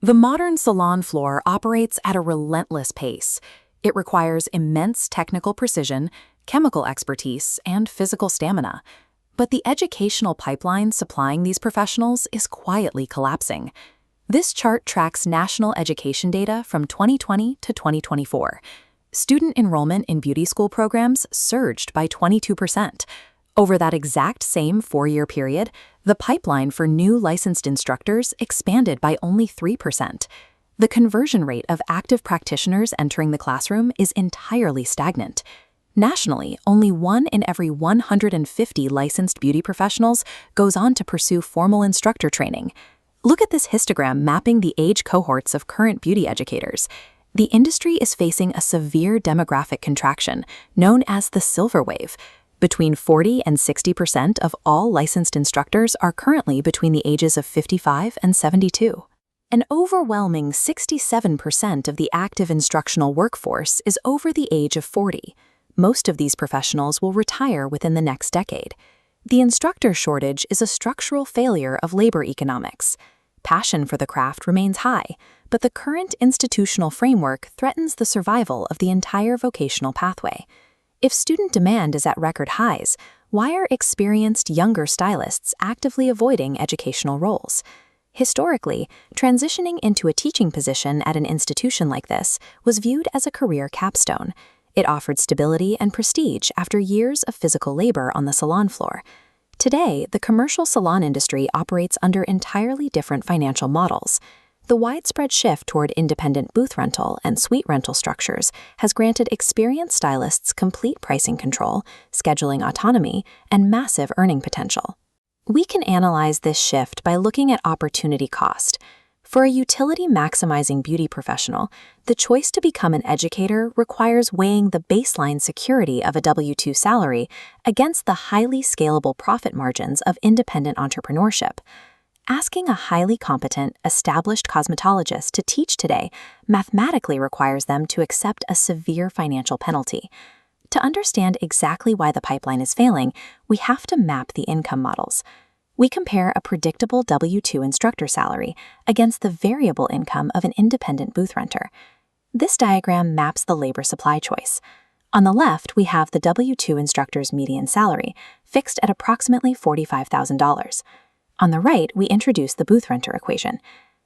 The modern salon floor operates at a relentless pace. It requires immense technical precision, chemical expertise, and physical stamina. But the educational pipeline supplying these professionals is quietly collapsing. This chart tracks national education data from 2020 to 2024. Student enrollment in beauty school programs surged by 22%. Over that exact same 4-year period, the pipeline for new licensed instructors expanded by only 3%. The conversion rate of active practitioners entering the classroom is entirely stagnant. Nationally, only 1 in every 150 licensed beauty professionals goes on to pursue formal instructor training. Look at this histogram mapping the age cohorts of current beauty educators. The industry is facing a severe demographic contraction, known as the silver wave. Between 40 and 60% of all licensed instructors are currently between the ages of 55 and 72. An overwhelming 67% of the active instructional workforce is over the age of 40. Most of these professionals will retire within the next decade. The instructor shortage is a structural failure of labor economics. Passion for the craft remains high, but the current institutional framework threatens the survival of the entire vocational pathway. If student demand is at record highs, why are experienced younger stylists actively avoiding educational roles? Historically, transitioning into a teaching position at an institution like this was viewed as a career capstone. It offered stability and prestige after years of physical labor on the salon floor. Today, the commercial salon industry operates under entirely different financial models. The widespread shift toward independent booth rental and suite rental structures has granted experienced stylists complete pricing control, scheduling autonomy, and massive earning potential. We can analyze this shift by looking at opportunity cost. For a utility-maximizing beauty professional, the choice to become an educator requires weighing the baseline security of a W-2 salary against the highly scalable profit margins of independent entrepreneurship. Asking a highly competent, established cosmetologist to teach today mathematically requires them to accept a severe financial penalty. To understand exactly why the pipeline is failing, we have to map the income models. We compare a predictable W-2 instructor salary against the variable income of an independent booth renter. This diagram maps the labor supply choice. On the left, we have the W-2 instructor's median salary, fixed at approximately $45,000. On the right, we introduce the booth renter equation.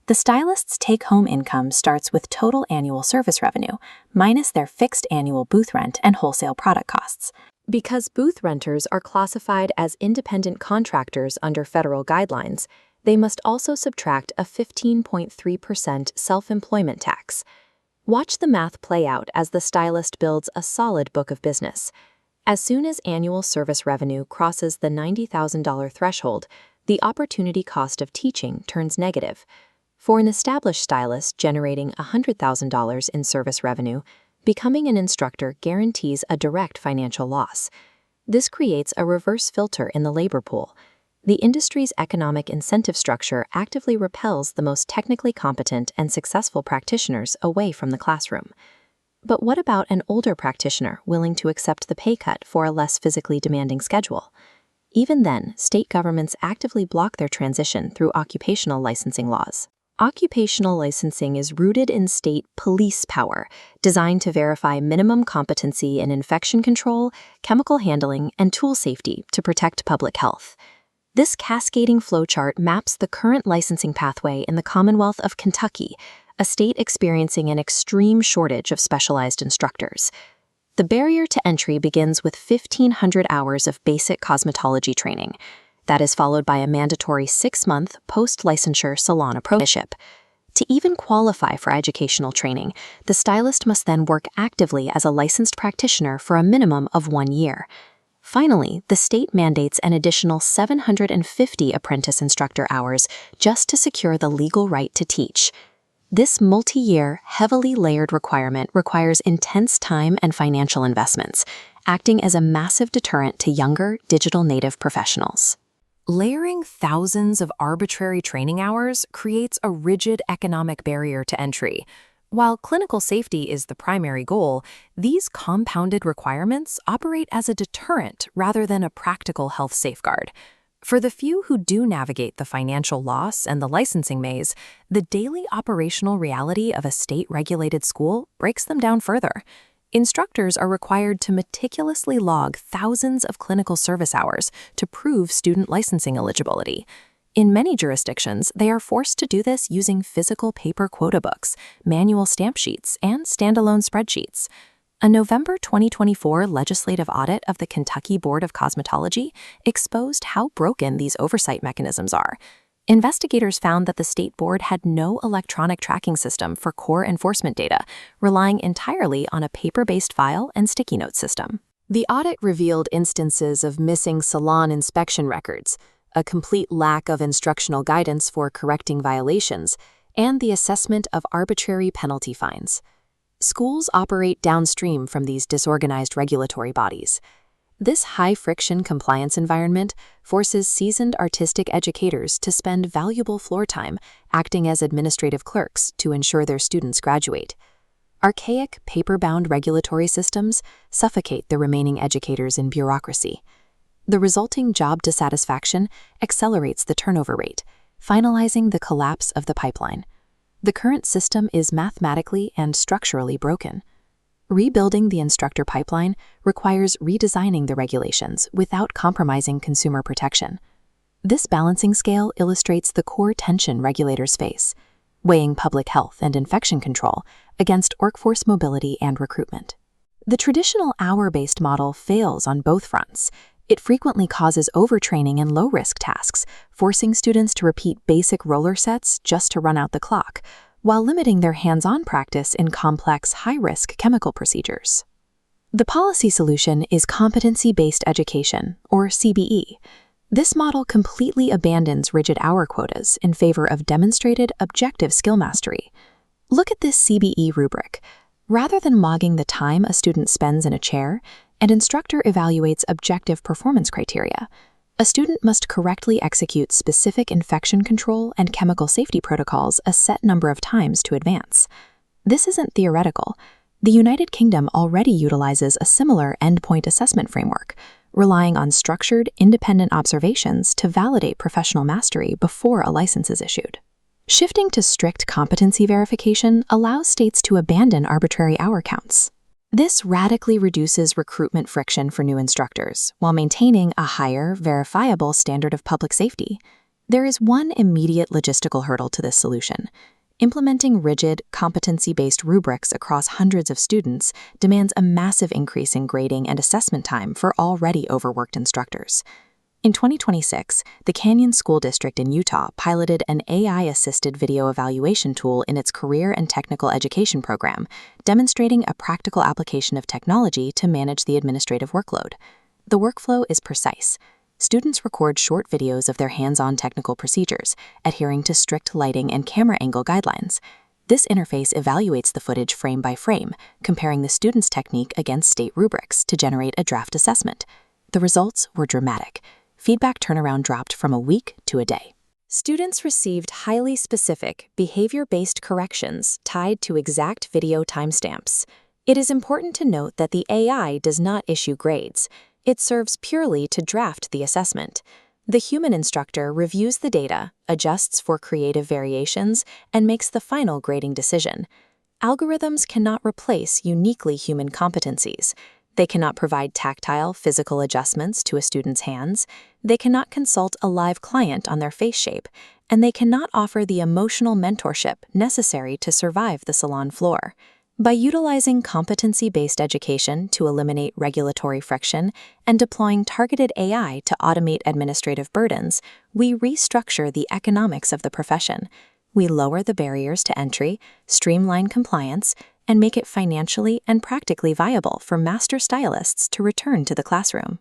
The stylist's take-home income starts with total annual service revenue, minus their fixed annual booth rent and wholesale product costs. Because booth renters are classified as independent contractors under federal guidelines, they must also subtract a 15.3% self-employment tax. Watch the math play out as the stylist builds a solid book of business. As soon as annual service revenue crosses the $90,000 threshold, the opportunity cost of teaching turns negative. For an established stylist generating $100,000 in service revenue, becoming an instructor guarantees a direct financial loss. This creates a reverse filter in the labor pool. The industry's economic incentive structure actively repels the most technically competent and successful practitioners away from the classroom. But what about an older practitioner willing to accept the pay cut for a less physically demanding schedule? Even then, state governments actively block their transition through occupational licensing laws. Occupational licensing is rooted in state police power, designed to verify minimum competency in infection control, chemical handling, and tool safety to protect public health. This cascading flowchart maps the current licensing pathway in the Commonwealth of Kentucky, a state experiencing an extreme shortage of specialized instructors. The barrier to entry begins with 1,500 hours of basic cosmetology training. That is followed by a mandatory 6-month post-licensure salon apprenticeship. To even qualify for educational training, the stylist must then work actively as a licensed practitioner for a minimum of 1 year. Finally, the state mandates an additional 750 apprentice instructor hours just to secure the legal right to teach. This multi-year, heavily layered requirement requires intense time and financial investments, acting as a massive deterrent to younger, digital native professionals. Layering thousands of arbitrary training hours creates a rigid economic barrier to entry. While clinical safety is the primary goal, these compounded requirements operate as a deterrent rather than a practical health safeguard. For the few who do navigate the financial loss and the licensing maze, the daily operational reality of a state-regulated school breaks them down further. Instructors are required to meticulously log thousands of clinical service hours to prove student licensing eligibility. In many jurisdictions, they are forced to do this using physical paper quota books, manual stamp sheets, and standalone spreadsheets. A November 2024 legislative audit of the Kentucky Board of Cosmetology exposed how broken these oversight mechanisms are. Investigators found that the state board had no electronic tracking system for core enforcement data, relying entirely on a paper-based file and sticky note system. The audit revealed instances of missing salon inspection records, a complete lack of instructional guidance for correcting violations, and the assessment of arbitrary penalty fines. Schools operate downstream from these disorganized regulatory bodies. This high-friction compliance environment forces seasoned artistic educators to spend valuable floor time acting as administrative clerks to ensure their students graduate. Archaic, paper-bound regulatory systems suffocate the remaining educators in bureaucracy. The resulting job dissatisfaction accelerates the turnover rate, finalizing the collapse of the pipeline. The current system is mathematically and structurally broken. Rebuilding the instructor pipeline requires redesigning the regulations without compromising consumer protection. This balancing scale illustrates the core tension regulators face, weighing public health and infection control against workforce mobility and recruitment. The traditional hour-based model fails on both fronts. It frequently causes overtraining in low-risk tasks, forcing students to repeat basic roller sets just to run out the clock, while limiting their hands-on practice in complex, high-risk chemical procedures. The policy solution is competency-based education, or CBE. This model completely abandons rigid hour quotas in favor of demonstrated objective skill mastery. Look at this CBE rubric. Rather than logging the time a student spends in a chair, an instructor evaluates objective performance criteria. A student must correctly execute specific infection control and chemical safety protocols a set number of times to advance. This isn't theoretical. The United Kingdom already utilizes a similar endpoint assessment framework, relying on structured, independent observations to validate professional mastery before a license is issued. Shifting to strict competency verification allows states to abandon arbitrary hour counts. This radically reduces recruitment friction for new instructors, while maintaining a higher, verifiable standard of public safety. There is one immediate logistical hurdle to this solution. Implementing rigid, competency-based rubrics across hundreds of students demands a massive increase in grading and assessment time for already overworked instructors. In 2026, the Canyon School District in Utah piloted an AI-assisted video evaluation tool in its career and technical education program, demonstrating a practical application of technology to manage the administrative workload. The workflow is precise. Students record short videos of their hands-on technical procedures, adhering to strict lighting and camera angle guidelines. This interface evaluates the footage frame by frame, comparing the student's technique against state rubrics to generate a draft assessment. The results were dramatic. Feedback turnaround dropped from a week to a day. Students received highly specific, behavior-based corrections tied to exact video timestamps. It is important to note that the AI does not issue grades. It serves purely to draft the assessment. The human instructor reviews the data, adjusts for creative variations, and makes the final grading decision. Algorithms cannot replace uniquely human competencies. They cannot provide tactile, physical adjustments to a student's hands, they cannot consult a live client on their face shape, and they cannot offer the emotional mentorship necessary to survive the salon floor. By utilizing competency-based education to eliminate regulatory friction and deploying targeted AI to automate administrative burdens, we restructure the economics of the profession. We lower the barriers to entry, streamline compliance, and make it financially and practically viable for master stylists to return to the classroom.